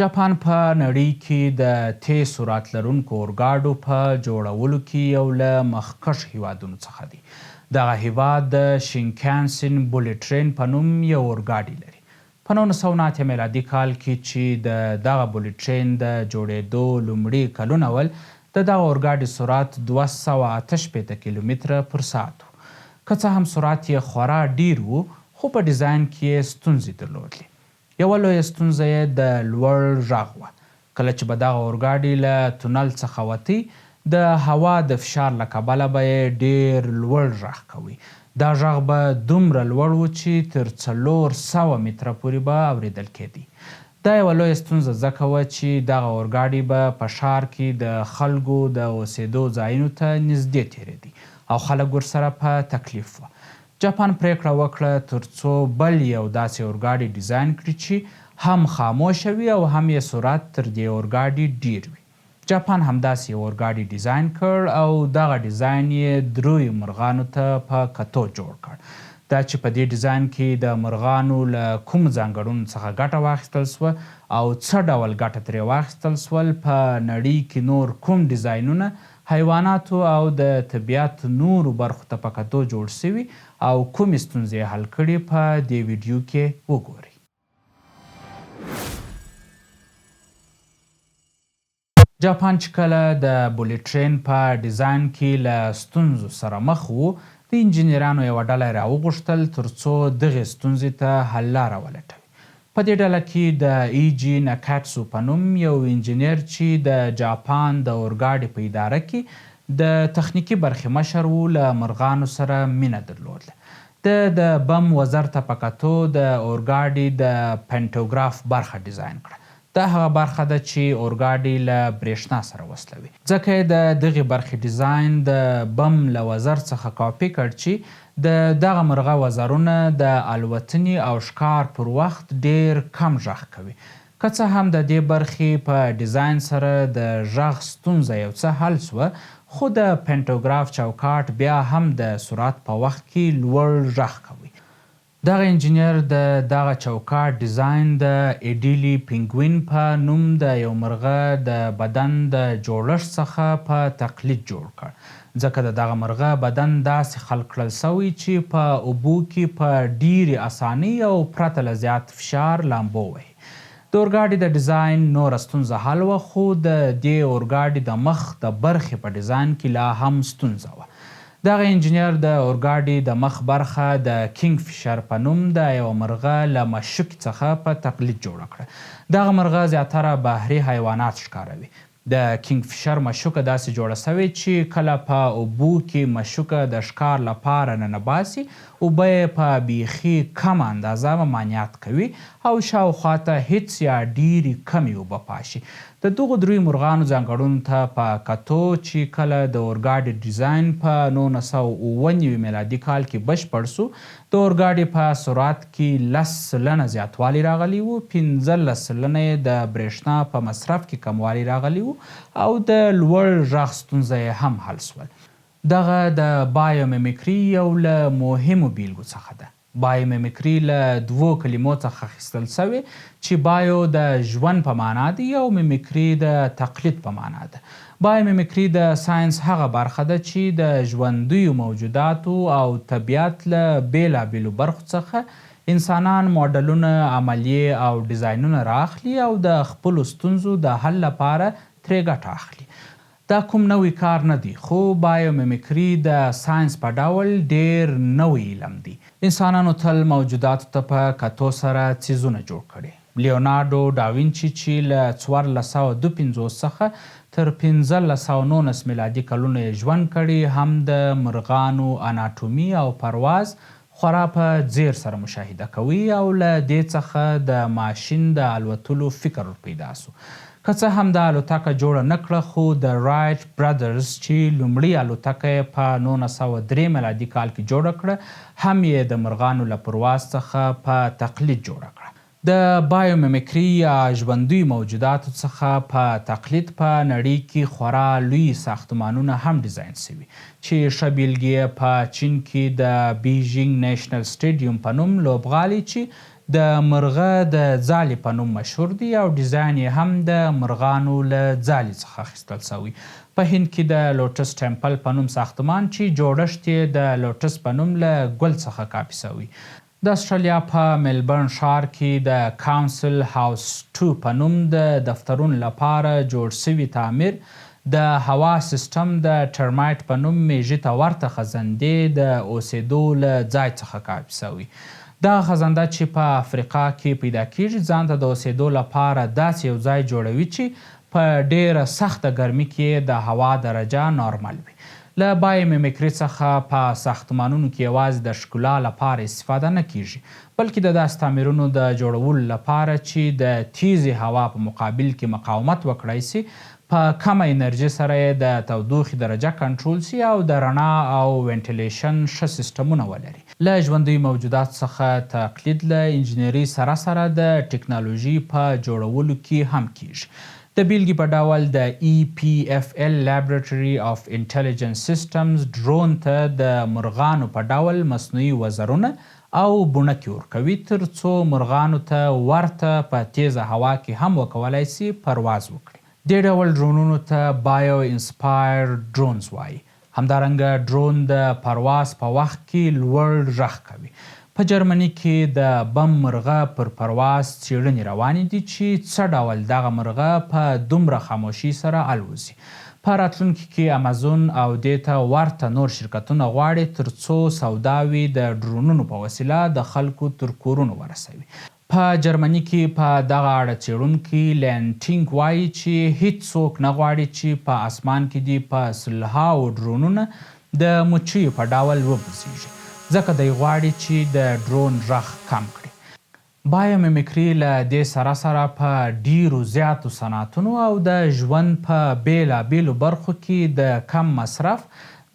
جاپان په نړۍ کې د تیز سرعت لرونکو اورګاډو په جوړولو کې یو له مخکښ هیوادونو څخه دی. دغه هیواد د شینکانسن بولټ ټرین په نوم یو اورګاډی لري. په 1909 میلادي کال کې چې د دغه بولټ ټرین د جوړېدو لومړي کلونه ول، د دغه اورګاډي سرعت 268 کیلومتره پر ساعت و. که څه هم سرعت یې خورا ډیر و، خو په ډیزاین کې یې ستونزې درلودلې. یوه لویه ستونزه یې د لوړ غږ وه. کله چې به دغه اورګاډي له تونل څخه وتی، د هوا د فشار له کبله به یې ډېر لوړ غږ کوي. دا غږ به دومره لوړ و چې تر 400 متره پورې به اورېدل کېدی. دا یوه لویه ستونزه ځکه وه چې دغه اورګاډي به په ښار کې د خلکو د اوسېدو ځایونو ته نږدې تېرېدی او خلک ورسره په تکلیف وه. جاپان پریکړه وکړه تر څو بل یو داسې اورګاډي ډیزاین کړي چې هم خاموشه وي او هم یې سرعت تر دې اورګاډي ډیر وي. جاپان همداسې یو اورګاډي ډیزاین کړ او دغه ډیزاین یې دریو مرغانو ته په کتو جوړ کړ. دا چې په دې ډیزاین کې د مرغانو له کوم ځانګړنو څخه ګټه واخیستل سوه او څه ډول ګټه ترې واخیستل سول، په نړۍ کې نور کوم ډیزاینونه حیواناتو او د طبیعت نورو برخو ته په کتو جوړ سوي او کومې ستونزې حل کړي، په دې ویډیو کې وګورئ. جاپان چې کله د بولټ ټرین په ډیزاین کې له ستونزو سره مخ و، د انجینرانو یوه ډله یې راوغوښتل تر څو دغې ستونزې ته حل لاره ولټوي. په دې ډله کې د ایجي ناکاتسو په نوم یو انجینر چې د جاپان د اورګاډي په اداره کې د تخنیکي برخې مشر و، له مرغانو سره مینه درلوده. د بم وزر ته په کتو د اورګاډي د پنټوګراف برخه ډیزاین کړه. دا هغه برخه ده چې اورګاډي له برېښنا سره وصلوي. ځکه یې د دغې برخې ډیزاین د بم له وزر څخه کاپي کړ چې د دغه مرغه وزرونه د الوتنې او ښکار پر وخت ډیر کم غږ کوي. که څه هم د دې برخې په ډیزاین سره د غږ ستونزه یو څه حل سوه، خو د پنټوګراف چوکاټ بیا هم د سرعت په وخت کې لوړ غږ کوي. دغه انجینر د دغه چوکاټ ډیزاین د ایډیلي پینګوین په نوم د یو مرغه د بدن د جوړښت څخه په تقلید جوړ کړ. ځکه د دغه مرغه بدن داسې خلق کړل سوی چې په اوبو کې په ډیرې اسانۍ او پرته له زیات فشار لامبو وهي. د اورګاډي د ډیزاین نوره ستونزه حل وه، خو د دې اورګاډي د مخ د برخې په ډیزاین کې لا هم ستونزه وه. دغه انجینر د اورګاډي د مخ برخه د کینګ فیشر په نوم د یوه مرغه له مشوکې څخه په تقلید جوړه کړه. دغه مرغه زیاتره بحري حیوانات ښکاروي. د کینګ فیشر مشوکه داسې جوړه سوې چې کله په اوبو کې مشوکه د ښکار لپاره ننباسي، اوبه یې په بیخي کمه اندازه ممانعت کوي او شاوخواته هیڅ یا ډیرې کمې اوبه پاشي. د دغو دریو مرغانو ځانګړنو ته په کتو چې کله د اورګاډي ډیزاین په 1909 میلادي کال کې بشپړ سو، د اورګاډي په سرعت کې 10 سلنه زیاتوالی راغلی و، 15 سلنه یې د برېښنا په مصرف کې کموالی راغلی و او د لوړ غږ ستونزه یې هم حل سول. دغه د بایومیمیکري یو له مهمو بیلګو څخه ده. بایومیمیکري له دوو کلمو څخه اخیستل سوې چې بایو د ژوند په معنا دی او میمیکري د تقلید په معنا ده. بایومیمیکري د ساینس هغه برخه ده چې د ژوندیو موجوداتو او طبیعت له بیلابیلو برخو څخه انسانان موډلونه، عملیې او ډیزاینونه رااخلي او د خپلو ستونزو د حل لپاره ترې ګټه اخلي. دا کوم نوی کار نه دی، خو بایومیمیکري د ساینس په ډول ډیر نوی علم دی. انسانانو تل موجوداتو ته په کتو سره څیزونه جوړ کړي. لیونارډو ډاوینچي چې له 1452 څخه تر 1519 میلادي کلونو یې ژوند کړي، هم د مرغانو اناټومي او پرواز خورا په ځیر سره مشاهده کوي او له دې څخه د ماشین د الوتلو فکر پیدا سو. که څه هم دا الوتکه جوړه نه کړه، خو د رایټ برادرز چې لومړۍ الوتکه یې په 1903 میلادي کال کې جوړه کړه، هم یې د مرغانو له پرواز څخه په تقلید جوړه کړه. د بایومیمیکري یا ژوندیو موجوداتو څخه په تقلید په نړۍ کې خورا لوی ساختمانونه هم ډیزاین سوي چې ښه بیلګې یې په چین کې د بیجینګ نیشنل سټیډیوم په نوم لوبغالی چې د مرغه د ځالې په نوم مشهور دی او ډیزاین یې هم د مرغانو له ځالې څخه اخیستل شوی. په هند کې د لوټس ټمپل په نوم ساختمان چې جوړښت یې د لوټس په نوم له ګل څخه کاپي شوی. د استرالیا په ملبورن ښار کې د کاونسل هاوس 2 په نوم د دفترونو لپاره جوړ شوي تعمیر د هوا سیستم د ټرمایټ په نوم میژې ته ورته خزندې د اوسېدو له ځای څخه کاپي شوي. دا خزنده چې په افریقا کې پیدا کیږي ځان ته د اوسېدو لپاره داسې یو ځای جوړوي چې په ډیره سخته ګرمي کې د هوا درجه نارمل وي. له بای میمیکري څخه په ساختمانونو کې یوازې د ښکلا لپاره استفاده نه کیږي بلکې د داسې تعمیرونو د جوړولو لپاره چې د تیزې هوا په مقابل کې مقاومت وکړی سي، په کمه انرژي سره یې د تودوخې درجه کنټرول سي او د رڼا او وینټیلیشن ښه سیستمونه ولري. له ژوندیو موجوداتو څخه تقلید له انجینري سره سره د ټکنالوژي په جوړولو کې هم کیږي. د بیلګې په ډول د EPFL Laboratory of Intelligent Systems ډرون ته د مرغانو په ډول مصنوعي وزرونه او بڼکې ورکوي تر څو مرغانو ته ورته په تیزه هوا کې هم وکولای سي پرواز وکړي. دې ډول ډرونونو ته بایو انسپایر ډرونز وایي. همدارنګه ډرون د پرواز په وخت کې لوړ غږ کوي. په جرمني کې د بم مرغه پر پرواز څېړنې روانې دي چې څه ډول دغه مرغه په دومره خاموشي سره الوزي. په راتلونکي کې امازون او دې ته ورته نور شرکتونه غواړي تر څو سوداوي د ډرونونو په وسیله د خلکو تر کورونو ورسوي. په جرمني کې په دغه اړه څېړونکي لینټینګ وایي چې هیڅوک نه غواړي چې په اسمان کې دي په سلهاوو ډرونونه د مچیو په ډول وبوځېږي ځکه دی غواړي چې د ډرون غږ کم کړي. بایو میمیکري له دې سره سره په ډیرو زیاتو صنعتونو او د ژوند په بیلابیلو برخو کې د کم مصرف،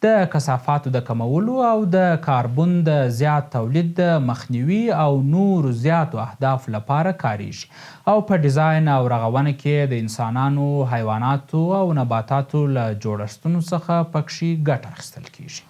د کثافاتو د کمولو او د کاربن د زیات تولید د مخنیوي او نورو زیاتو اهدافو لپاره کاریږي او په ډیزاین او رغونه کې د انسانانو، حیواناتو او نباتاتو له جوړښتونو څخه پکښې ګټه اخیستل کیږي.